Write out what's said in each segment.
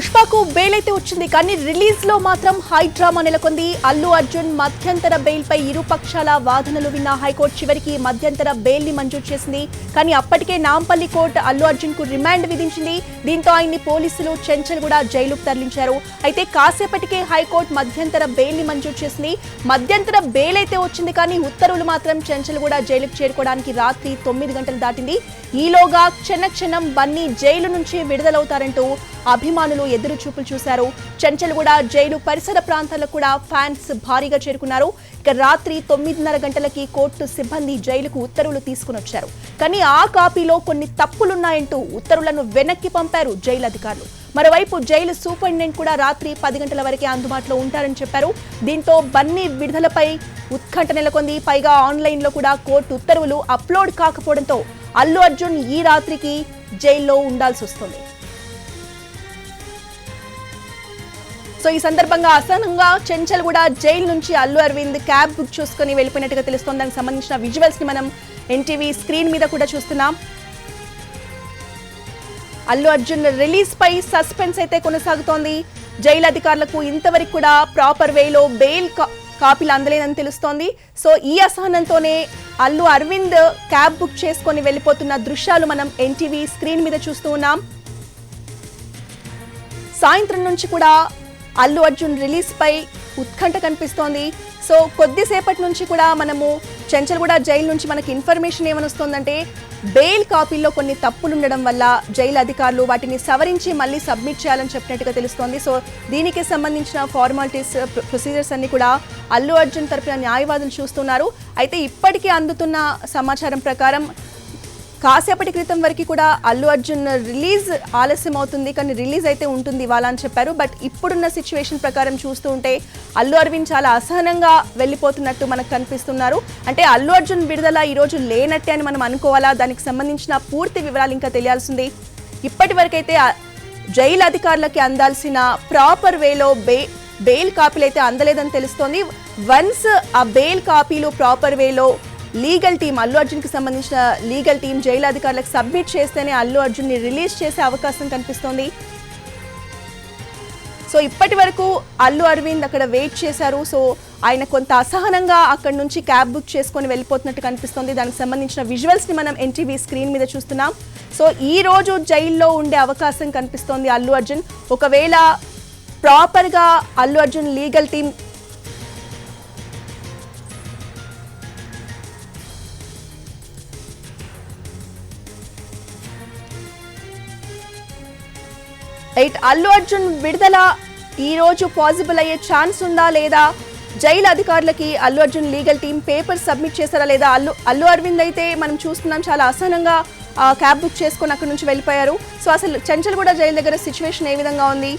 పుష్పకు bail అయితే వచ్చింది కానీ రిలీజ్ లో మాత్రం హై డ్రామా నెలకొంది. అల్లు అర్జున్ మధ్యంతర బెయిల్ పై ఇరు పక్షాల వాదనలు విన్న హైకోర్టు చివరికి మధ్యంతర బెయిల్ ని మంజూరు చేసింది. కానీ అప్పటికే నాంపల్లి కోర్టు అల్లు అర్జున్ కు రిమాండ్ విధించింది. దీంతో ఆయన్ని పోలీసులు చెంచల్గూడ జైలుకు తరలించారు. అయితే కాసేపటికే హైకోర్టు మధ్యంతర బెయిల్ ని మంజూరు చేసింది. మధ్యంతర బెయిల్ అయితే వచ్చింది కానీ ఉత్తర్వులు మాత్రం చెంచల్గూడ జైలుకు చేరుకోవడానికి రాత్రి 9 గంటలు దాటింది. ఈలోగా క్షణక్షణం బన్నీ జైలు నుంచి విడుదలవుతారంటూ అభిమానులు ఎదురు చూపులు చూశారు. చెంచల్గూడ జైలు పరిసర ప్రాంతాలకు కూడా ఫ్యాన్స్ భారీగా చేరుకున్నారు. ఇక రాత్రి 9:30 గంటలకి కోర్టు సిబ్బంది జైలుకు ఉత్తర్వులు తీసుకుని వచ్చారు. కానీ ఆ కాపీలో కొన్ని తప్పులున్నాయంటూ ఉత్తర్వులను వెనక్కి పంపారు జైలు అధికారులు. మరోవైపు జైలు సూపరింటెండెంట్ కూడా రాత్రి 10 గంటల వరకే అందుబాటులో ఉంటారని చెప్పారు. దీంతో బన్నీ విడుదలపై ఉత్కంఠ నెలకొంది. పైగా ఆన్లైన్ లో కూడా కోర్టు ఉత్తర్వులు అప్లోడ్ కాకపోవడంతో అల్లు అర్జున్ ఈ రాత్రికి జైల్లో ఉండాల్సి వస్తుంది. సో ఈ సందర్భంగా అసహనంగా చెంచల్గూడ జైలు నుంచి అల్లు అరవింద్ క్యాబ్ బుక్ చేసుకుని వెళ్ళిపోయినట్టుగా తెలుస్తోంది. దానికి సంబంధించిన విజువల్స్ ని మనం ఎన్టీవీ స్క్రీన్ మీద కూడా చూస్తున్నాం. అల్లు అర్జున్ రిలీజ్ పై సస్పెన్స్ అయితే కొనసాగుతోంది. జైలు అధికారులకు ఇంతవరకు కూడా ప్రాపర్ వేలో బెయిల్ కాపీలు అందలేదని తెలుస్తోంది. సో ఈ అసహనంతోనే అల్లు అరవింద్ క్యాబ్ బుక్ చేసుకొని వెళ్ళిపోతున్న దృశ్యాలు మనం ఎన్టీవీ స్క్రీన్ మీద చూస్తూ ఉన్నాం. సాయంత్రం నుంచి కూడా అల్లు అర్జున్ రిలీజ్ పై ఉత్కంఠ కనిపిస్తోంది. సో కొద్దిసేపటి నుంచి కూడా మనము చెంచల్గూడ జైలు నుంచి మనకి ఇన్ఫర్మేషన్ ఏమనొస్తుందంటే బెయిల్ కాపీల్లో కొన్ని తప్పులు ఉండడం వల్ల జైలు అధికారులు వాటిని సవరించి మళ్ళీ సబ్మిట్ చేయాలని చెప్పినట్టుగా తెలుస్తోంది. సో దీనికి సంబంధించిన ఫార్మాలిటీస్ ప్రొసీజర్స్ అన్ని కూడా అల్లు అర్జున్ తరపున న్యాయవాదులు చూస్తున్నారు. అయితే ఇప్పటికీ అందుతున్న సమాచారం ప్రకారం కాసేపటి క్రితం వరకు కూడా అల్లు అర్జున్ రిలీజ్ ఆలస్యం అవుతుంది కానీ రిలీజ్ అయితే ఉంటుంది ఇవాళ అని చెప్పారు. బట్ ఇప్పుడున్న సిచ్యువేషన్ ప్రకారం చూస్తూ ఉంటే అల్లు అరవింద్ చాలా అసహనంగా వెళ్ళిపోతున్నట్టు మనకు కనిపిస్తున్నారు. అంటే అల్లు అర్జున్ విడుదల ఈరోజు లేనట్టే అని మనం అనుకోవాలా? దానికి సంబంధించిన పూర్తి వివరాలు ఇంకా తెలియాల్సింది. ఇప్పటి వరకైతే జైలు అధికారులకి అందాల్సిన ప్రాపర్ వేలో బెయిల్ కాపీలు అయితే అందలేదని తెలుస్తోంది. వన్స్ ఆ బెయిల్ కాపీలు ప్రాపర్ వేలో లీగల్ టీం అల్లు అర్జున్కి సంబంధించిన లీగల్ టీం జైలు అధికారులకు సబ్మిట్ చేస్తేనే అల్లు అర్జున్ని రిలీజ్ చేసే అవకాశం కనిపిస్తోంది. సో ఇప్పటి వరకు అల్లు అరవింద్ అక్కడ వెయిట్ చేశారు. సో ఆయన కొంత అసహనంగా అక్కడ నుంచి క్యాబ్ బుక్ చేసుకొని వెళ్ళిపోతున్నట్టు కనిపిస్తోంది. దానికి సంబంధించిన విజువల్స్ని మనం ఎన్టీవీ స్క్రీన్ మీద చూస్తున్నాం. సో ఈ రోజు జైల్లో ఉండే అవకాశం కనిపిస్తోంది అల్లు అర్జున్. ఒకవేళ ప్రాపర్గా అల్లు అర్జున్ లీగల్ టీం అల్లు అర్జున్ విడుదల ఈ రోజు పాసిబుల్ అయ్యే ఛాన్స్ ఉందా లేదా? జైలు అధికారులకి Allu Arjun legal team paper submit చేశారా లేదా? అల్లు అరవింద్ అయితే మనం చూస్తున్నాం చాలా అసహనంగా క్యాబ్ బుక్ చేసుకొని అక్కడి నుంచి వెళ్ళిపోయారు. సో అసలు చెంచల్గూడ జైలు దగ్గర సిచ్యువేషన్ ఏ విధంగా ఉంది,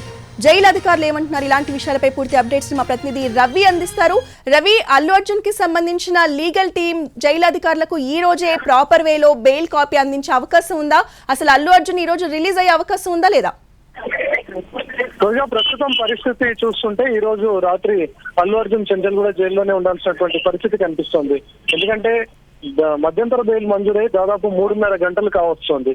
జైలు అధికారులు ఏమంటున్నారు, ఇలాంటి విషయాలపై పూర్తి అప్డేట్స్ మా ప్రతినిధి రవి అందిస్తారు. రవి, అల్లు అర్జున్ కి సంబంధించిన లీగల్ టీం జైలు అధికారులకు ఈ రోజే ప్రాపర్ వేలో బెయిల్ కాపీ అందించే అవకాశం ఉందా? అసలు అల్లు అర్జున్ ఈ రోజు రిలీజ్ అయ్యే అవకాశం ఉందా లేదా? రోజా, ప్రస్తుతం పరిస్థితి చూస్తుంటే ఈ రోజు రాత్రి అల్లు అర్జున్ చెంచల్గూడ జైల్లోనే ఉండాల్సినటువంటి పరిస్థితి కనిపిస్తోంది. ఎందుకంటే మధ్యంతర బెయిల్ మంజూరై దాదాపు 3:30 గంటలు కావస్తుంది.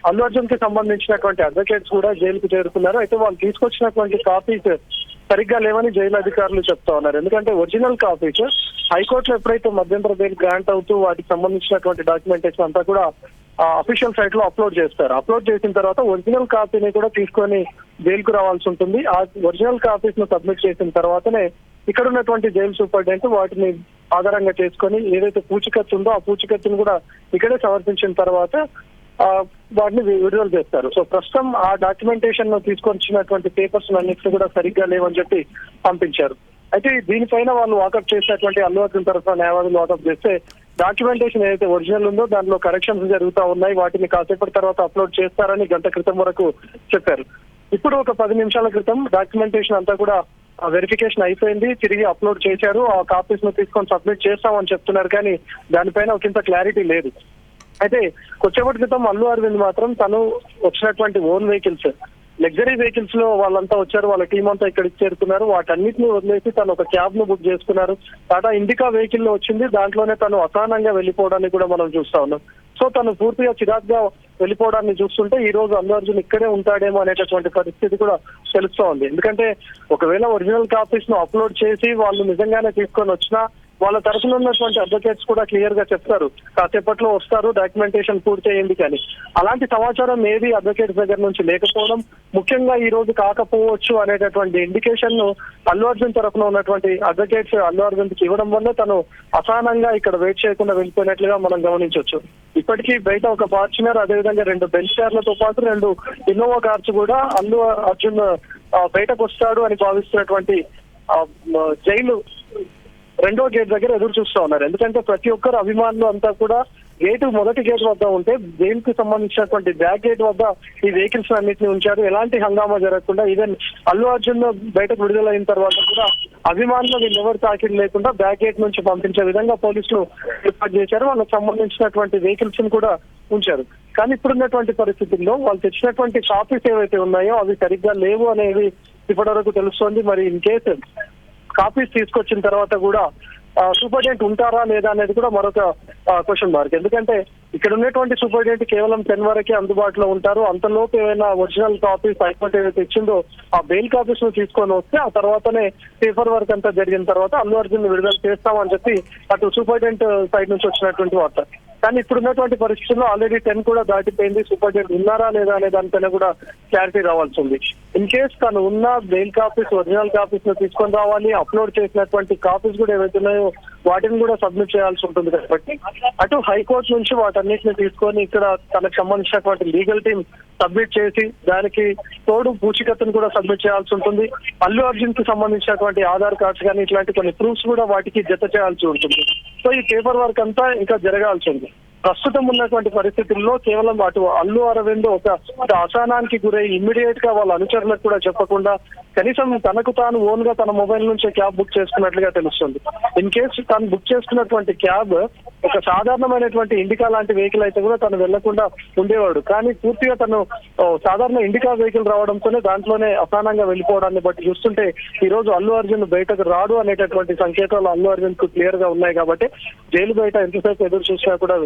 అల్లు అర్జున్ కి సంబంధించినటువంటి అడ్వకేట్స్ కూడా జైలుకు చేరుకున్నారు. అయితే వాళ్ళు తీసుకొచ్చినటువంటి కాపీస్ సరిగ్గా లేవని జైలు అధికారులు చెప్తా ఉన్నారు. ఎందుకంటే ఒరిజినల్ కాపీస్ హైకోర్టులో ఎప్పుడైతే మధ్యంతర బెయిల్ గ్రాంట్ అవుతూ వాటికి సంబంధించినటువంటి డాక్యుమెంటేషన్ అంతా కూడా అఫీషియల్ సైట్ లో అప్లోడ్ చేస్తారు. అప్లోడ్ చేసిన తర్వాత ఒరిజినల్ కాపీని కూడా తీసుకొని జైలుకు రావాల్సి ఉంటుంది. ఆ ఒరిజినల్ కాపీస్ ను సబ్మిట్ చేసిన తర్వాతనే ఇక్కడ ఉన్నటువంటి జైలు సూపరింటెండెంట్ వాటిని ఆధారంగా చేసుకొని ఏదైతే పూచికత్తు ఉందో ఆ పూచికత్తును కూడా ఇక్కడే సమర్పించిన తర్వాత వాటిని విడుదల చేస్తారు. సో ప్రస్తుతం ఆ డాక్యుమెంటేషన్ తీసుకొచ్చినటువంటి పేపర్స్ అన్నింటినీ కూడా సరిగ్గా లేవని చెప్పి పంపించారు. అయితే దీనిపైన వాళ్ళు వాకప్ చేసినటువంటి అల్లు అర్జున్ తరఫున న్యాయవాదులు వాకప్ చేస్తే డాక్యుమెంటేషన్ ఏదైతే ఒరిజినల్ ఉందో దాంట్లో కరెక్షన్స్ జరుగుతూ ఉన్నాయి, వాటిని కాసేపటి తర్వాత అప్లోడ్ చేస్తారని గంట క్రితం వరకు చెప్పారు. ఇప్పుడు ఒక 10 నిమిషాల క్రితం డాక్యుమెంటేషన్ అంతా కూడా వెరిఫికేషన్ అయిపోయింది, తిరిగి అప్లోడ్ చేశారు. ఆ కాపీస్ ను తీసుకొని సబ్మిట్ చేస్తామని చెప్తున్నారు కానీ దానిపైన ఒకంత క్లారిటీ లేదు. అయితే కొద్దిసేపటి క్రితం అల్లు అరవింద్ మాత్రం తను వచ్చినటువంటి ఓన్ వెహికల్స్ లగ్జరీ వెహికల్స్ లో వాళ్ళంతా వచ్చారు, వాళ్ళ టీం అంతా ఇక్కడికి చేరుకున్నారు. వాటన్నిటిని వదిలేసి తను ఒక క్యాబ్ ను బుక్ చేసుకున్నారు. టాటా ఇండికా వెహికల్ లో వచ్చింది, దాంట్లోనే తను అసహనంగా వెళ్ళిపోవడాన్ని కూడా మనం చూస్తా ఉన్నాం. సో తను పూర్తిగా చిరాగ్గా వెళ్ళిపోవడాన్ని చూస్తుంటే ఈ రోజు అల్లు అర్జున్ ఇక్కడే ఉంటాడేమో అనేటటువంటి పరిస్థితి కూడా తెలుస్తా ఉంది. ఎందుకంటే ఒకవేళ ఒరిజినల్ కాపీస్ ను అప్లోడ్ చేసి వాళ్ళు నిజంగానే తీసుకొని వచ్చినా వాళ్ళ తరఫున ఉన్నటువంటి అడ్వకేట్స్ కూడా క్లియర్ గా చెప్తారు, కాసేపట్లో వస్తారు, డాక్యుమెంటేషన్ పూర్తి అయ్యింది. కానీ అలాంటి సమాచారం ఏది అడ్వకేట్స్ దగ్గర నుంచి లేకపోవడం, ముఖ్యంగా ఈ రోజు కాకపోవచ్చు అనేటటువంటి ఇండికేషన్ ను అల్లు అర్జున్ తరఫున ఉన్నటువంటి అడ్వకేట్స్ అల్లు అర్జున్ కి ఇవ్వడం వల్ల తను అసహనంగా ఇక్కడ వెయిట్ చేయకుండా వెళ్ళిపోయినట్లుగా మనం గమనించవచ్చు. ఇప్పటికీ బయట ఒక ఫార్చునర్, అదేవిధంగా 2 బెంచ్ కార్లతో పాటు 2 ఇన్నోవా కార్స్ కూడా అల్లు అర్జున్ బయటకు వస్తాడు అని భావిస్తున్నటువంటి జైలు 2వ గేట్ దగ్గర ఎదురు చూస్తా ఉన్నారు. ఎందుకంటే ప్రతి ఒక్కరు అభిమానులు అంతా కూడా మొదటి గేట్ వద్ద ఉంటే జైలు కి సంబంధించినటువంటి బ్యాక్ గేట్ వద్ద ఈ వెహికల్స్ అన్నింటినీ ఉంచారు. ఎలాంటి హంగామా జరగకుండా ఈవెన్ అల్లు అర్జున్ బయటకు విడుదలైన తర్వాత కూడా అభిమానులు వీళ్ళెవరు తాకిడి లేకుండా బ్యాక్ గేట్ నుంచి పంపించే విధంగా పోలీసులు ఏర్పాటు చేశారు. వాళ్ళకి సంబంధించినటువంటి వెహికల్స్ ని కూడా ఉంచారు. కానీ ఇప్పుడున్నటువంటి పరిస్థితుల్లో వాళ్ళు తెచ్చినటువంటి కాపీస్ ఏవైతే ఉన్నాయో అవి సరిగ్గా లేవు అనేది ఇప్పటివరకు తెలుస్తోంది. మరి ఇన్ కేసు కాపీస్ తీసుకొచ్చిన తర్వాత కూడా సూపరింటెండెంట్ ఉంటారా లేదా అనేది కూడా మరొక క్వశ్చన్ మార్క్. ఎందుకంటే ఇక్కడ ఉన్నటువంటి సూపరింటెండెంట్ కేవలం 10 వరకే అందుబాటులో ఉంటారు. అంతలోపు ఏమైనా ఒరిజినల్ కాపీస్ హైకోర్టు ఏదైతే ఇచ్చిందో ఆ బెయిల్ కాపీస్ ను తీసుకొని వస్తే ఆ తర్వాతనే పేపర్ వర్క్ అంతా జరిగిన తర్వాత అల్లు అర్జున్ విడుదల చేస్తామని చెప్పి అటు సూపరింటెండెంట్ సైడ్ నుంచి వచ్చినటువంటి వార్త. కానీ ఇప్పుడున్నటువంటి పరిస్థితుల్లో ఆల్రెడీ 10 కూడా దాటిపోయింది. సూపరింటెండెంట్ ఉన్నారా లేదా అనే దానిపైన కూడా క్లారిటీ రావాల్సి ఉంది. ఇన్ కేస్ తను ఉన్న బెయిల్ కాపీస్, ఒరిజినల్ కాపీస్ ను తీసుకొని రావాలి. అప్లోడ్ చేసినటువంటి కాపీస్ కూడా ఏవైతే ఉన్నాయో వాటిని కూడా సబ్మిట్ చేయాల్సి ఉంటుంది. కాబట్టి అటు హైకోర్టు నుంచి వాటన్నిటిని తీసుకొని ఇక్కడ తనకు సంబంధించినటువంటి లీగల్ టీం సబ్మిట్ చేసి దానికి తోడు పూచికత్తును కూడా సబ్మిట్ చేయాల్సి ఉంటుంది. అల్లు అర్జున్ కి సంబంధించినటువంటి ఆధార్ కార్డ్స్ కానీ ఇట్లాంటి కొన్ని ప్రూఫ్స్ కూడా వాటికి జత చేయాల్సి ఉంటుంది. సో ఈ పేపర్ వర్క్ అంతా ఇంకా జరగాల్సి ఉంది. ప్రస్తుతం ఉన్నటువంటి పరిస్థితుల్లో కేవలం అటు అల్లు అరవింద్ ఒక అసహనానికి గురై ఇమ్మీడియట్ గా వాళ్ళ అనుచరులకు కూడా చెప్పకుండా కనీసం తనకు తాను ఓన్ గా తన మొబైల్ నుంచే క్యాబ్ బుక్ చేసుకున్నట్లుగా తెలుస్తుంది. ఇన్ కేసు తను బుక్ చేసుకున్నటువంటి క్యాబ్ ఒక సాధారణమైనటువంటి ఇండికా లాంటి వెహికల్ అయితే కూడా తను వెళ్లకుండా ఉండేవాడు. కానీ పూర్తిగా తను సాధారణ ఇండికా వెహికల్ రావడంతోనే దాంట్లోనే అసహనంగా వెళ్ళిపోవడాన్ని బట్టి చూస్తుంటే ఈ రోజు అల్లు అర్జున్ బయటకు రాడు అనేటటువంటి సంకేతాలు అల్లు అర్జున్ కు క్లియర్ గా ఉన్నాయి. కాబట్టి జైలు బయట ఎంతసేపు ఎదురు చూసినా కూడా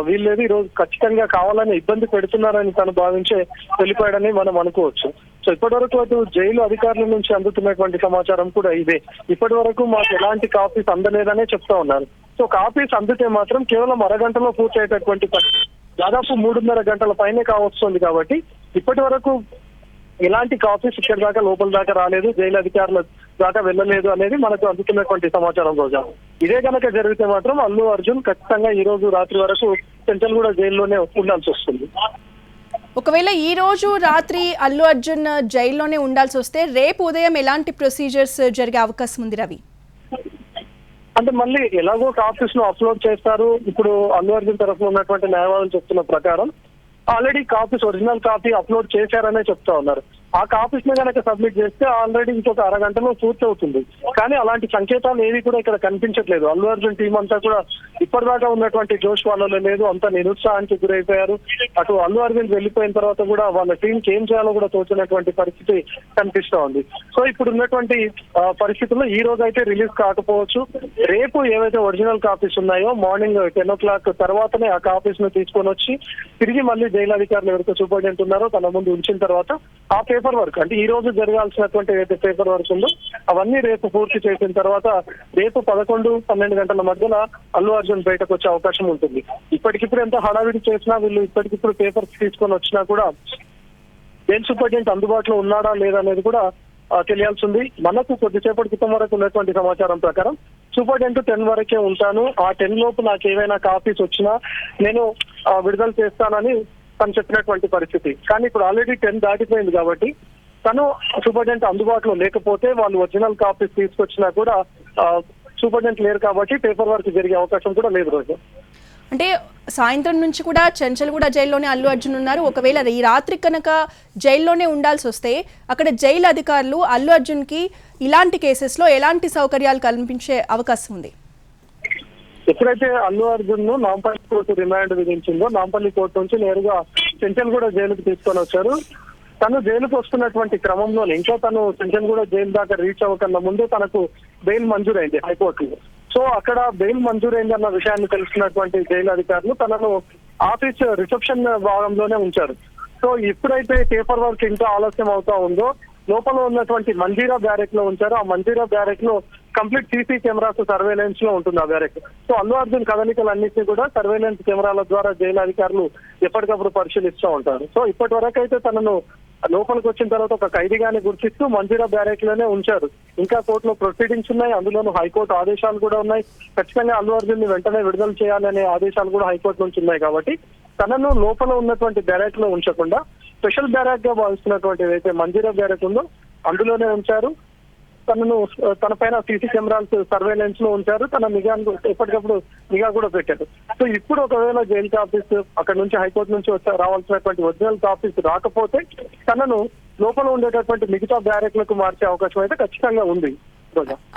వీళ్ళేది ఈ రోజు ఖచ్చితంగా కావాలని ఇబ్బంది పెడుతున్నారని తను భావించే వెళ్ళిపోయాడని మనం అనుకోవచ్చు. సో ఇప్పటి వరకు అటు జైలు అధికారుల నుంచి అందుతున్నటువంటి సమాచారం కూడా ఇదే. ఇప్పటి వరకు మాకు ఎలాంటి కాపీస్ అందలేదనే చెప్తా ఉన్నారు. సో కాపీస్ అందితే మాత్రం కేవలం అరగంటలో పూర్తయ్యేటటువంటి దాదాపు 3.5 గంటల పైనే కావస్తుంది. కాబట్టి ఇప్పటి వరకు ఎలాంటి కాపీస్ ఇక్కడ దాకా లోపల దాకా రాలేదు, జైలు అధికారుల దాకా వెళ్ళలేదు అనేది మనకు అందుతున్నటువంటి సమాచారం. రోజా ఇదే కనుక జరిగితే మాత్రం అల్లు అర్జున్ ఖచ్చితంగా ఈ రోజు రాత్రి వరకు చెంచల్గూడ జైల్లోనే ఉండాల్సి వస్తుంది. ఒకవేళ ఈ రోజు రాత్రి అల్లు అర్జున్ జైల్లోనే ఉండాల్సి వస్తే రేపు ఉదయం ఎలాంటి ప్రొసీజర్స్ జరిగే అవకాశం ఉంది రవి? అంటే మళ్ళీ ఎలాగో కాపీస్ ను అప్లోడ్ చేస్తారు. ఇప్పుడు అల్లు అర్జున్ తరఫున ఉన్నటువంటి న్యాయవాదులు చెప్తున్న ప్రకారం already copies original copy upload చేశారనే చెప్తా ఉన్నారు. ఆ కాపీస్ ని కనుక సబ్మిట్ చేస్తే ఆల్రెడీ ఇంకొక అరగంటలో పూర్తి అవుతుంది. కానీ అలాంటి సంకేతాలు ఏవి కూడా ఇక్కడ కనిపించట్లేదు. అల్లు అర్జున్ టీం అంతా కూడా ఇప్పటిదాకా ఉన్నటువంటి జోష్ వాళ్ళలో లేదు, అంతా నిరుత్సాహానికి గురైపోయారు. అటు అల్లు అర్జున్ వెళ్ళిపోయిన తర్వాత కూడా వాళ్ళ టీంకి ఏం చేయాలో కూడా తోచినటువంటి పరిస్థితి కనిపిస్తా ఉంది. సో ఇప్పుడు ఉన్నటువంటి పరిస్థితుల్లో ఈ రోజు అయితే రిలీజ్ కాకపోవచ్చు. రేపు ఏవైతే ఒరిజినల్ కాపీస్ ఉన్నాయో మార్నింగ్ 10 o'clock తర్వాతనే ఆ కాపీస్ ను తీసుకొని వచ్చి తిరిగి మళ్ళీ జైలు అధికారులు ఎవరితో సూపరింటెండెంట్ ఉన్నారో తన ముందు ఉంచిన తర్వాత ఆ పేపర్ వర్క్ అంటే ఈ రోజు జరగాల్సినటువంటి ఏదైతే పేపర్ వర్క్ ఉందో అవన్నీ రేపు పూర్తి చేసిన తర్వాత రేపు 11-12 గంటల మధ్యలో అల్లు అర్జున్ బయటకు వచ్చే అవకాశం ఉంటుంది. ఇప్పటికిప్పుడు ఎంత హడావిడి చేసినా వీళ్ళు ఇప్పటికిప్పుడు పేపర్స్ తీసుకొని వచ్చినా కూడా జైలు సూపరింటెండెంట్ అందుబాటులో ఉన్నాడా లేదా అనేది కూడా తెలియాల్సి ఉంది. మనకు కొద్దిసేపటి క్రితం వరకు ఉన్నటువంటి సమాచారం ప్రకారం సూపరింటెండెంట్ 10 వరకే ఉంటాను, ఆ 10 లోపు నాకు ఏవైనా కాపీస్ వచ్చినా నేను విడుదల చేస్తానని తను చెప్పినటువంటి పరిస్థితి. కానీ ఇప్పుడు ఆల్రెడీ 10 దాటిపోయింది కాబట్టి తను సూపరింటెండెంట్ అందుబాటులో లేకపోతే వాళ్ళు ఒరిజినల్ కాపీస్ తీసుకొచ్చినా కూడా సూపరింటెండెంట్ లేరు కాబట్టి పేపర్ వర్క్ జరిగే అవకాశం కూడా లేదు. రోజు అంటే సాయంత్రం నుంచి కూడా చెంచల్గూడ జైల్లోనే అల్లు అర్జున్ ఉన్నారు. ఒకవేళ ఈ రాత్రి కనుక జైల్లోనే ఉండాల్సి వస్తే అక్కడ జైలు అధికారులు అల్లు అర్జున్కి ఇలాంటి కేసెస్లో ఎలాంటి సౌకర్యాలు కల్పించే అవకాశం ఉంది? ఎప్పుడైతే అల్లు అర్జున్ ను నాంపల్లి కోర్టు రిమాండ్ విధించిందో నాంపల్లి కోర్టు నుంచి నేరుగా చెంచల్గూడ జైలుకి తీసుకొని వచ్చారు. తను జైలుకు వస్తున్నటువంటి క్రమంలోనే ఇంకా తను చెంచల్గూడ జైలు దాకా రీచ్ అవ్వకన్నా ముందే తనకు బెయిల్ మంజూరైంది హైకోర్టులో. సో అక్కడ బెయిల్ మంజూరైందన్న విషయాన్ని తెలుసుకున్నటువంటి జైలు అధికారులు తనను ఆఫీస్ రిసెప్షన్ భాగంలోనే ఉంచారు. సో ఎప్పుడైతే పేపర్ వర్క్ ఇంకా ఆలస్యం అవుతా ఉందో లోపల ఉన్నటువంటి మంజీరా బ్యారెక్ లో ఉంచారు. ఆ మంజీరా బ్యారెక్ లో కంప్లీట్ సీసీ కెమెరాస్ సర్వేలెన్స్ లో ఉంటుంది ఆ బ్యారెక్. సో అల్లు అర్జున్ కదలికలన్నింటినీ కూడా సర్వేలెన్స్ కెమెరాల ద్వారా జైలు అధికారులు ఎప్పటికప్పుడు పరిశీలిస్తూ ఉంటారు. సో ఇప్పటి వరకు అయితే తనను లోపలికి వచ్చిన తర్వాత ఒక ఖైదీగానే గుర్తిస్తూ మంజీరా బ్యారెక్ లోనే ఉంచారు. ఇంకా కోర్టులో ప్రొసీడింగ్స్ ఉన్నాయి, అందులోనూ హైకోర్టు ఆదేశాలు కూడా ఉన్నాయి. ఖచ్చితంగా అల్లు అర్జున్ ని వెంటనే విడుదల చేయాలనే ఆదేశాలు కూడా హైకోర్టు నుంచి ఉన్నాయి. కాబట్టి తనను లోపల ఉన్నటువంటి బ్యారెక్ లో ఉంచకుండా స్పెషల్ బ్యారెక్ గా భావిస్తున్నటువంటి ఏదైతే మంజీరా బ్యారెక్ ఉందో అందులోనే ఉంచారు. తన పైన సీసీ కెమెరాస్ సర్వేలెన్స్ లో ఉంచారు. తన నిఘా ఎప్పటికప్పుడు నిఘా కూడా పెట్టారు. సో ఇప్పుడు ఒకవేళ జైలు ఆఫీస్ అక్కడ నుంచి హైకోర్టు నుంచి రావాల్సినటువంటి ఒరిజినల్ ఆఫీస్ రాకపోతే తనను లోపల ఉండేటటువంటి మిగతా బ్యారెక్లకు మార్చే అవకాశం అయితే ఖచ్చితంగా ఉంది.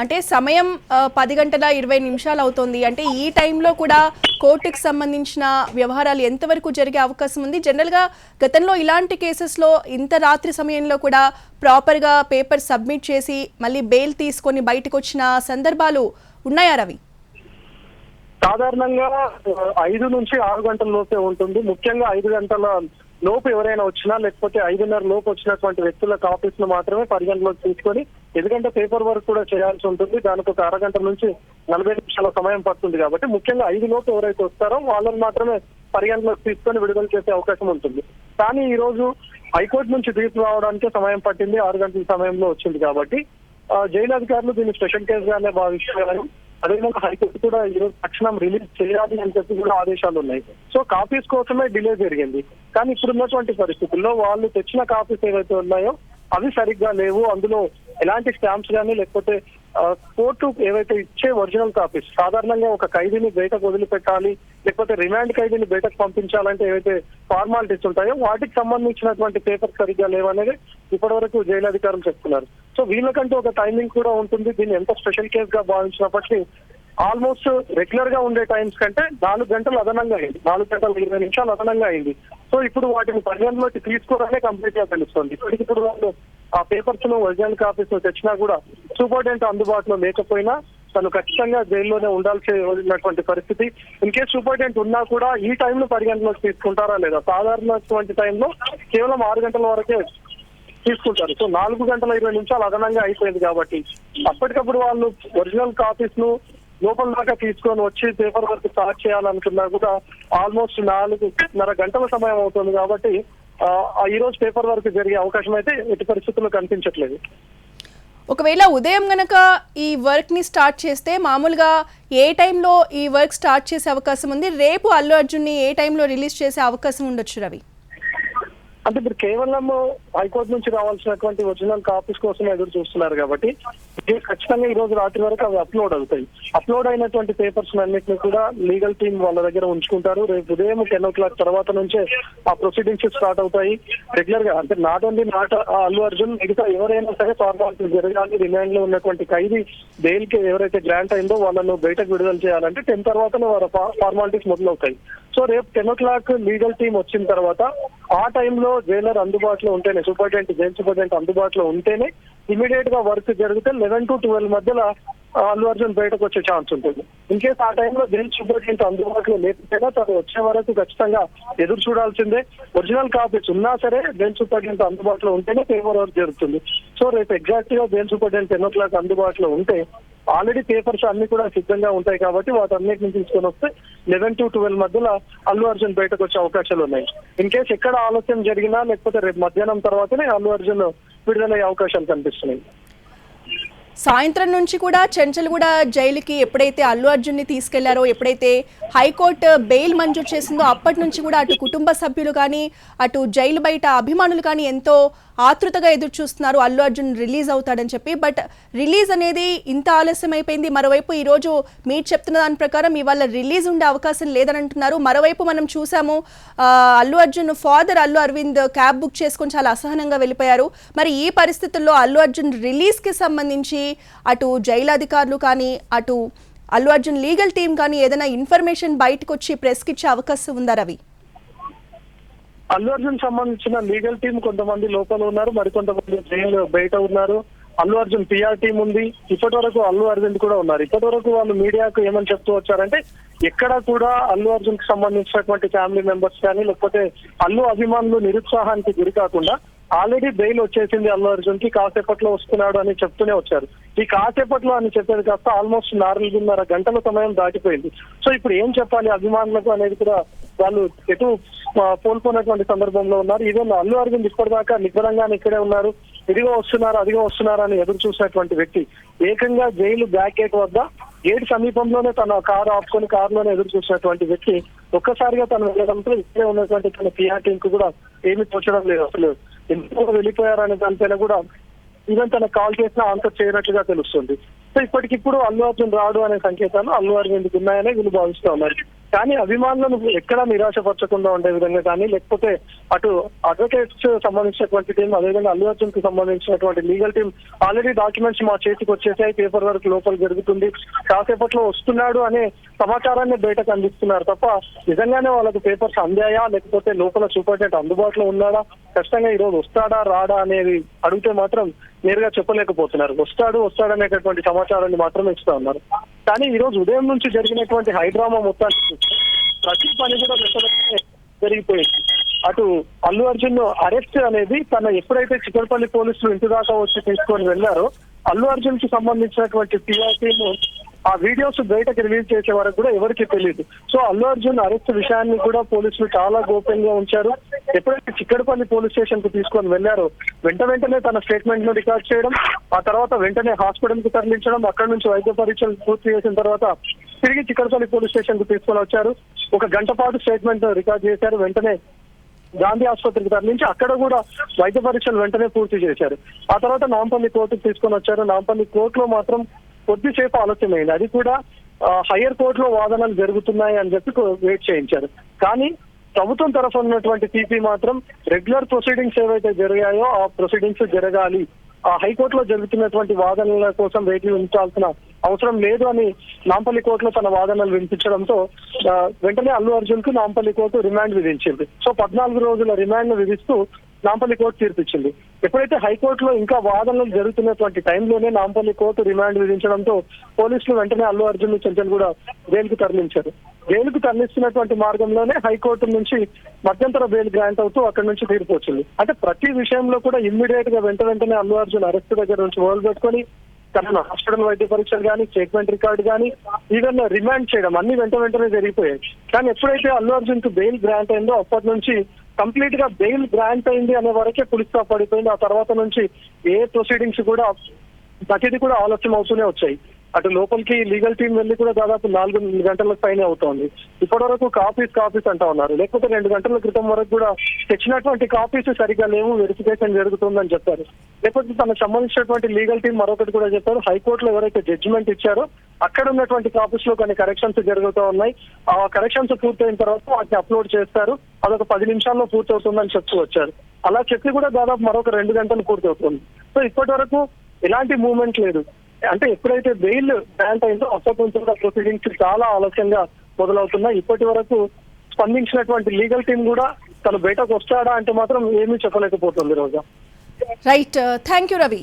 అంటే సమయం 10:20 అవుతోంది. అంటే ఈ టైంలో కూడా కోర్టుకు సంబంధించిన వ్యవహారాలు ఎంతవరకు జరిగే అవకాశం ఉంది? జనరల్గా గతంలో ఇలాంటి కేసెస్లో ఇంత రాత్రి సమయంలో కూడా ప్రాపర్గా పేపర్ సబ్మిట్ చేసి మళ్ళీ బెయిల్ తీసుకొని బయటకు వచ్చిన సందర్భాలు ఉన్నాయా రవి? సాధారణంగా 5 నుంచి 6 గంటల లోపే ఉంటుంది. ముఖ్యంగా 5 గంటల లోపు ఎవరైనా వచ్చినా లేకపోతే 5:30 లోపు వచ్చినటువంటి వ్యక్తులకు ఆఫీస్ ను మాత్రమే పరిగణలోకి తీసుకొని, ఎందుకంటే పేపర్ వర్క్ కూడా చేయాల్సి ఉంటుంది. దానికి ఒక అరగంట నుంచి 40 నిమిషాల సమయం పడుతుంది. కాబట్టి ముఖ్యంగా 5 లోపు ఎవరైతే వస్తారో వాళ్ళని మాత్రమే పరిగణలోకి తీసుకొని విడుదల చేసే అవకాశం ఉంటుంది. కానీ ఈ రోజు హైకోర్టు నుంచి తీర్పు రావడానికే సమయం పట్టింది. 6 గంటల సమయంలో వచ్చింది. కాబట్టి జైలు అధికారులు దీన్ని స్పెషల్ కేసుగానే భావిస్తున్నారని, అదేవిధంగా హైకోర్టు కూడా ఈరోజు తక్షణం రిలీజ్ చేయాలి అని చెప్పి కూడా ఆదేశాలు ఉన్నాయి. సో కాపీస్ కోసమే డిలే జరిగింది. కానీ ఇప్పుడున్నటువంటి పరిస్థితుల్లో వాళ్ళు తెచ్చిన కాపీస్ ఏవైతే ఉన్నాయో అవి సరిగ్గా లేవు. అందులో ఎలాంటి స్టాంప్స్ కానీ లేకపోతే కోర్టు ఏవైతే ఇచ్చే ఒరిజినల్ కాపీస్, సాధారణంగా ఒక ఖైదీని బయటకు వదిలిపెట్టాలి లేకపోతే రిమాండ్ ఖైదీని బయటకు పంపించాలంటే ఏవైతే ఫార్మాలిటీస్ ఉంటాయో వాటికి సంబంధించినటువంటి పేపర్ సరిగ్గా లేవనేది ఇప్పటి వరకు జైలు అధికారులు చెప్తున్నారు. సో వీళ్ళకంటూ ఒక టైమింగ్ కూడా ఉంటుంది. దీన్ని ఎంత స్పెషల్ కేస్ గా భావించినప్పటికీ ఆల్మోస్ట్ రెగ్యులర్ గా ఉండే టైమ్స్ కంటే 4 గంటలు అదనంగా అయింది. 4:20 అదనంగా అయింది. సో ఇప్పుడు వాటిని పరిగణలోకి తీసుకోవడమే కంప్లీట్ గా తెలుస్తుంది. ఇప్పటికిప్పుడు వాళ్ళు ఆ పేపర్స్ ను ఒరిజినల్ కాపీస్ తెచ్చినా కూడా సూపరింటెండెంట్ అందుబాటులో లేకపోయినా తను ఖచ్చితంగా జైల్లోనే ఉండాల్సినటువంటి పరిస్థితి. ఇన్ కేసు సూపరింటెండెంట్ ఉన్నా కూడా ఈ టైంలో పరిగణలోకి తీసుకుంటారా లేదా? సాధారణటువంటి టైంలో కేవలం 6 గంటల వరకే తీసుకుంటారు. సో 4:20 అదనంగా అయిపోయింది. కాబట్టి అప్పటికప్పుడు వాళ్ళు ఒరిజినల్ కాపీస్ ను లోపల దాకా తీసుకొని వచ్చి పేపర్ వర్క్ స్టార్ట్ చేయాలనుకున్నా కూడా ఆల్మోస్ట్ 4.5 గంటల సమయం అవుతుంది. కాబట్టి ఈ రోజు పేపర్ వర్క్ జరిగే అవకాశం అయితే ఎట్టి పరిస్థితుల్లో కనిపించట్లేదు. ఒకవేళ ఉదయం గనక ఈ వర్క్ ని స్టార్ట్ చేస్తే మామూలుగా ఏ టైంలో ఈ వర్క్ స్టార్ట్ చేసే అవకాశం ఉంది? రేపు అల్లు అర్జున్ ని ఏ టైంలో రిలీజ్ చేసే అవకాశం ఉండొచ్చు రవి? అంటే ఇప్పుడు కేవలం హైకోర్టు నుంచి రావాల్సినటువంటి ఒరిజినల్ కాపీస్ కోసం ఎదురు చూస్తున్నారు. కాబట్టి ఖచ్చితంగా ఈ రోజు రాత్రి వరకు అవి అప్లోడ్ అవుతాయి. అప్లోడ్ అయినటువంటి పేపర్స్ అన్నింటినీ కూడా లీగల్ టీమ్ వాళ్ళ దగ్గర ఉంచుకుంటారు. రేపు ఉదయం 10 o'clock తర్వాత నుంచే ఆ ప్రొసీడింగ్స్ స్టార్ట్ అవుతాయి. రెగ్యులర్ గా అంటే నాట్ అల్లు అర్జున్, మిగతా ఎవరైనా సరే ఫార్మాలిటీస్ జరగాలి. రిమాండ్ లో ఉన్నటువంటి ఖైదీ బెయిల్ కి ఎవరైతే గ్రాంట్ అయిందో వాళ్ళను బయటకు విడుదల చేయాలంటే 10 తర్వాతనే వారి ఫార్మాలిటీస్ మొదలవుతాయి. సో రేపు 10 o'clock లీగల్ టీమ్ వచ్చిన తర్వాత ఆ టైంలో జైలర్ అందుబాటులో ఉంటేనే, జైలు సూపరింటెండెంట్ అందుబాటులో ఉంటేనే ఇమీడియట్ గా వర్క్ జరిగితే 11 to 12 మధ్యలో అల్లు అర్జున్ బయటకు వచ్చే ఛాన్స్ ఉంటుంది. ఇన్ కేసు ఆ టైంలో జైలు సూపరింటెండెంట్ అందుబాటులో లేకపోయినా తను వచ్చే వరకు ఖచ్చితంగా ఎదురు చూడాల్సిందే. ఒరిజినల్ కాపీస్ ఉన్నా సరే జైలు సూపరింటెండెంట్ అందుబాటులో ఉంటేనే పేపర్ వర్క్ జరుగుతుంది. సో రేపు ఎగ్జాక్ట్ గా జైలు సూపరింటెండెంట్ 10 o'clock అందుబాటులో ఉంటే ఆల్రెడీ పేపర్స్ అన్ని కూడా సిద్ధంగా ఉంటాయి. కాబట్టి వాటన్నిటిని తీసుకొని వస్తే 11 to 12 మధ్యలో అల్లు అర్జున్ బయటకు వచ్చే అవకాశాలు ఉన్నాయి. ఇన్ కేసు ఎక్కడ ఆలస్యం జరిగినా లేకపోతే రేపు మధ్యాహ్నం తర్వాతనే అల్లు అర్జున్ విడుదలయ్యే అవకాశాలు కనిపిస్తున్నాయి. సాయంత్రం నుంచి కూడా చెంచల్గూడ జైలుకి ఎప్పుడైతే అల్లు అర్జున్ ని తీసుకెళ్లారో, ఎప్పుడైతే హైకోర్టు బెయిల్ మంజూరు చేసిందో అప్పటి నుంచి కూడా అటు కుటుంబ సభ్యులు కానీ అటు జైలు బయట అభిమానులు కానీ ఎంతో ఆతృతగా ఎదురు చూస్తున్నారు అల్లు అర్జున్ రిలీజ్ అవుతాడని చెప్పి. బట్ రిలీజ్ అనేది ఇంత ఆలస్యం అయిపోయింది. మరోవైపు ఈరోజు మీరు చెప్తున్న దాని ప్రకారం ఇవాళ రిలీజ్ ఉండే అవకాశం లేదని అంటున్నారు. మరోవైపు మనం చూసాము Allu Arjun father Allu Aravind cab book చేసుకొని చాలా అసహనంగా వెళ్ళిపోయారు. మరి ఈ పరిస్థితుల్లో అల్లు అర్జున్ రిలీజ్కి సంబంధించి అటు జైలు అధికారులు కానీ అటు అల్లు అర్జున్ లీగల్ టీం కానీ ఏదైనా ఇన్ఫర్మేషన్ బయటకు వచ్చి ప్రెస్కి ఇచ్చే అవకాశం ఉందా రవి? అల్లు అర్జున్ సంబంధించిన లీగల్ టీం కొంతమంది లోపల ఉన్నారు, మరికొంతమంది జైలు బయట ఉన్నారు. అల్లు అర్జున్ పిఆర్ టీం ఉంది. ఇప్పటి వరకు అల్లు అరవింద్ కూడా ఉన్నారు. ఇప్పటి వరకు వాళ్ళు మీడియాకు ఏమని చెప్తూ వచ్చారంటే ఎక్కడ కూడా అల్లు అర్జున్ కి సంబంధించినటువంటి ఫ్యామిలీ మెంబర్స్ కానీ లేకపోతే అల్లు అభిమానులు నిరుత్సాహానికి గురి కాకుండా ఆల్రెడీ బెయిల్ వచ్చేసింది అల్లు అర్జున్ కి, కాసేపట్లో వస్తున్నాడు అని చెప్తూనే వచ్చారు. ఈ కాసేపట్లో అని చెప్పేది కాస్త ఆల్మోస్ట్ 4.5 గంటల సమయం దాటిపోయింది. సో ఇప్పుడు ఏం చెప్పాలి అభిమానులకు అనేది కూడా వాళ్ళు ఎటు కోల్పోయినటువంటి సందర్భంలో ఉన్నారు. ఈవెన్ అల్లు అరవింద్ ఇప్పటిదాకా నిబ్బరంగానే ఇక్కడే ఉన్నారు. ఇదిగో వస్తున్నారు అదిగో వస్తున్నారు అని ఎదురు చూసినటువంటి వ్యక్తి ఏకంగా జైలు బ్యాక్ గేట్ వద్ద గేట్ సమీపంలోనే తన కారు ఆపుకొని కారులోనే ఎదురు చూసినటువంటి వ్యక్తి ఒక్కసారిగా తను వెళ్ళడంతో ఇక్కడే ఉన్నటువంటి తన పిఆర్ టీం కు కూడా ఏమీ తోచడం లేదు. అసలు ఎందుకు వెళ్ళిపోయారనే దానిపైన కూడా ఈవెన్ తనకు కాల్ చేసినా ఆన్సర్ చేయనట్లుగా తెలుస్తుంది. సో ఇప్పటికిప్పుడు అల్లు అర్జున్ రాడు అనే సంకేతాలు అల్లు అరవింద్కి ఉన్నాయని వీళ్ళు భావిస్తూ ఉన్నారు. కానీ అభిమానులను ఎక్కడా నిరాశపరచకుండా ఉండే విధంగా కానీ లేకపోతే అటు అడ్వకేట్స్ సంబంధించినటువంటి టీం అదేవిధంగా అల్లు అర్జున్ కి సంబంధించినటువంటి లీగల్ టీం ఆల్రెడీ డాక్యుమెంట్స్ మా చేతికి వచ్చేసాయి, పేపర్ వర్క్ లోపల జరుగుతుంది, కాసేపట్లో వస్తున్నాడు అనే సమాచారాన్ని బయటకు అందిస్తున్నారు తప్ప నిజంగానే వాళ్ళకు పేపర్స్ అందాయా లేకపోతే లోపల సూపరింటెండెంట్ అందుబాటులో ఉన్నాడా, ఖచ్చితంగా ఈ రోజు వస్తాడా రాడా అనేది అడిగితే మాత్రం నేరుగా చెప్పలేకపోతున్నారు. వస్తాడనేటటువంటి సమాచారాన్ని మాత్రమే ఇస్తా ఉన్నారు. కానీ ఈ రోజు ఉదయం నుంచి జరిగినటువంటి హైడ్రామా మొత్తాన్ని చూస్తే ప్రతి పని కూడా వెంటనే జరిగిపోయింది. అటు అల్లు అర్జున్ అరెస్ట్ అనేది తన ఎప్పుడైతే చిక్కడపల్లి పోలీసులు ఇంటి దాకా వచ్చి తీసుకొని వెళ్లారో అల్లు అర్జున్ కి సంబంధించినటువంటి పిఆర్ టీం ఆ వీడియోస్ బయటకు రిలీజ్ చేసే వరకు కూడా ఎవరికి తెలియదు. సో అల్లు అర్జున్ అరెస్ట్ విషయాన్ని కూడా పోలీసులు చాలా గోప్యంగా ఉంచారు. ఎప్పుడైతే చిక్కడపల్లి పోలీస్ స్టేషన్ కు తీసుకొని వెళ్లారో వెంటనే తన స్టేట్మెంట్ ను రికార్డ్ చేయడం, ఆ తర్వాత వెంటనే హాస్పిటల్ కు తరలించడం, అక్కడి నుంచి వైద్య పరీక్షలు పూర్తి చేసిన తర్వాత తిరిగి చిక్కడపల్లి పోలీస్ స్టేషన్ కు తీసుకొని వచ్చారు. 1 గంట పాటు స్టేట్మెంట్ రికార్డ్ చేశారు. వెంటనే గాంధీ ఆసుపత్రికి తరలించి అక్కడ కూడా వైద్య పరీక్షలు వెంటనే పూర్తి చేశారు. ఆ తర్వాత నాంపల్లి కోర్టుకు తీసుకొని వచ్చారు. నాంపల్లి కోర్టులో మాత్రం కొద్దిసేపు ఆలస్యమైంది. అది కూడా హయ్యర్ కోర్టులో వాదనలు జరుగుతున్నాయి అని చెప్పి వెయిట్ చేయించారు. కానీ ప్రభుత్వం తరఫున ఉన్నటువంటి టీపీ మాత్రం రెగ్యులర్ ప్రొసీడింగ్స్ ఏవైతే జరిగాయో ఆ ప్రొసీడింగ్స్ జరగాలి, ఆ హైకోర్టులో జరుగుతున్నటువంటి వాదనల కోసం వేచి ఉంచాల్సిన అవసరం లేదు అని నాంపల్లి కోర్టులో తన వాదనలు వినిపించడంతో వెంటనే అల్లు అర్జున్ కు నాంపల్లి కోర్టు రిమాండ్ విధించింది. సో 14 రోజుల రిమాండ్ ను విధిస్తూ నాంపల్లి కోర్టు తీర్పిచ్చింది. ఎప్పుడైతే హైకోర్టులో ఇంకా వాదనలు జరుగుతున్నటువంటి టైంలోనే నాంపల్లి కోర్టు రిమాండ్ విధించడంతో పోలీసులు వెంటనే అల్లు అర్జున్ చెంచల్ కూడా జైలుకు తరలించారు. జైలుకు తరలిస్తున్నటువంటి మార్గంలోనే హైకోర్టు నుంచి మధ్యంతర బెయిల్ గ్రాంట్ అవుతూ అక్కడి నుంచి తీర్పు వచ్చింది. అంటే ప్రతి విషయంలో కూడా ఇమ్మీడియట్ గా వెంటనే అల్లు అర్జున్ అరెస్ట్ దగ్గర నుంచి మొదలుపెట్టుకొని తన హాస్పిటల్ వైద్య పరీక్షలు కానీ స్టేట్మెంట్ రికార్డు కానీ ఈవెన్ రిమాండ్ చేయడం అన్ని వెంటనే జరిగిపోయాయి. కానీ ఎప్పుడైతే అల్లు అర్జున్ కు బెయిల్ గ్రాంట్ అయిందో అప్పటి నుంచి కంప్లీట్ గా బెయిల్ గ్రాంట్ అయింది అనే వరకే పులిస్ స్టాప్ పడిపోయింది. ఆ తర్వాత నుంచి ఏ ప్రొసీడింగ్స్ కూడా ప్రతిదీ కూడా ఆలస్యం అవుతూనే వచ్చాయి. అటు లోపలికి లీగల్ టీం వెళ్ళి కూడా దాదాపు 4 గంటల పైనే అవుతోంది. ఇప్పటి వరకు కాపీస్ అంటా ఉన్నారు. లేకపోతే 2 గంటల క్రితం వరకు కూడా తెచ్చినటువంటి కాపీస్ సరిగా లేవు, వెరిఫికేషన్ జరుగుతుందని చెప్పారు. లేకపోతే తనకు సంబంధించినటువంటి లీగల్ టీం మరొకటి కూడా చెప్పారు, హైకోర్టులో ఎవరైతే జడ్జిమెంట్ ఇచ్చారో అక్కడ ఉన్నటువంటి కాపీస్ లో కొన్ని కరెక్షన్స్ జరుగుతూ ఉన్నాయి. ఆ కరెక్షన్స్ పూర్తయిన తర్వాత వాటిని అప్లోడ్ చేస్తారు, అదొక 10 నిమిషాల్లో పూర్తవుతుందని చెప్తూ వచ్చారు. అలా చెప్పి కూడా దాదాపు మరొక 2 గంటలు పూర్తవుతుంది. సో ఇప్పటి వరకు ఎలాంటి మూవ్మెంట్ లేదు. అంటే ఎప్పుడైతే బెయిల్ గ్రాంట్ అయిందో అప్పటి నుంచి కూడా ప్రొసీడింగ్స్ చాలా ఆలస్యంగా మొదలవుతున్నాయి. ఇప్పటి వరకు స్పందించినటువంటి లీగల్ టీం కూడా తను బయటకు వస్తాడా అంటే మాత్రం ఏమీ చెప్పలేకపోతుంది Roja. Right, thank you Ravi.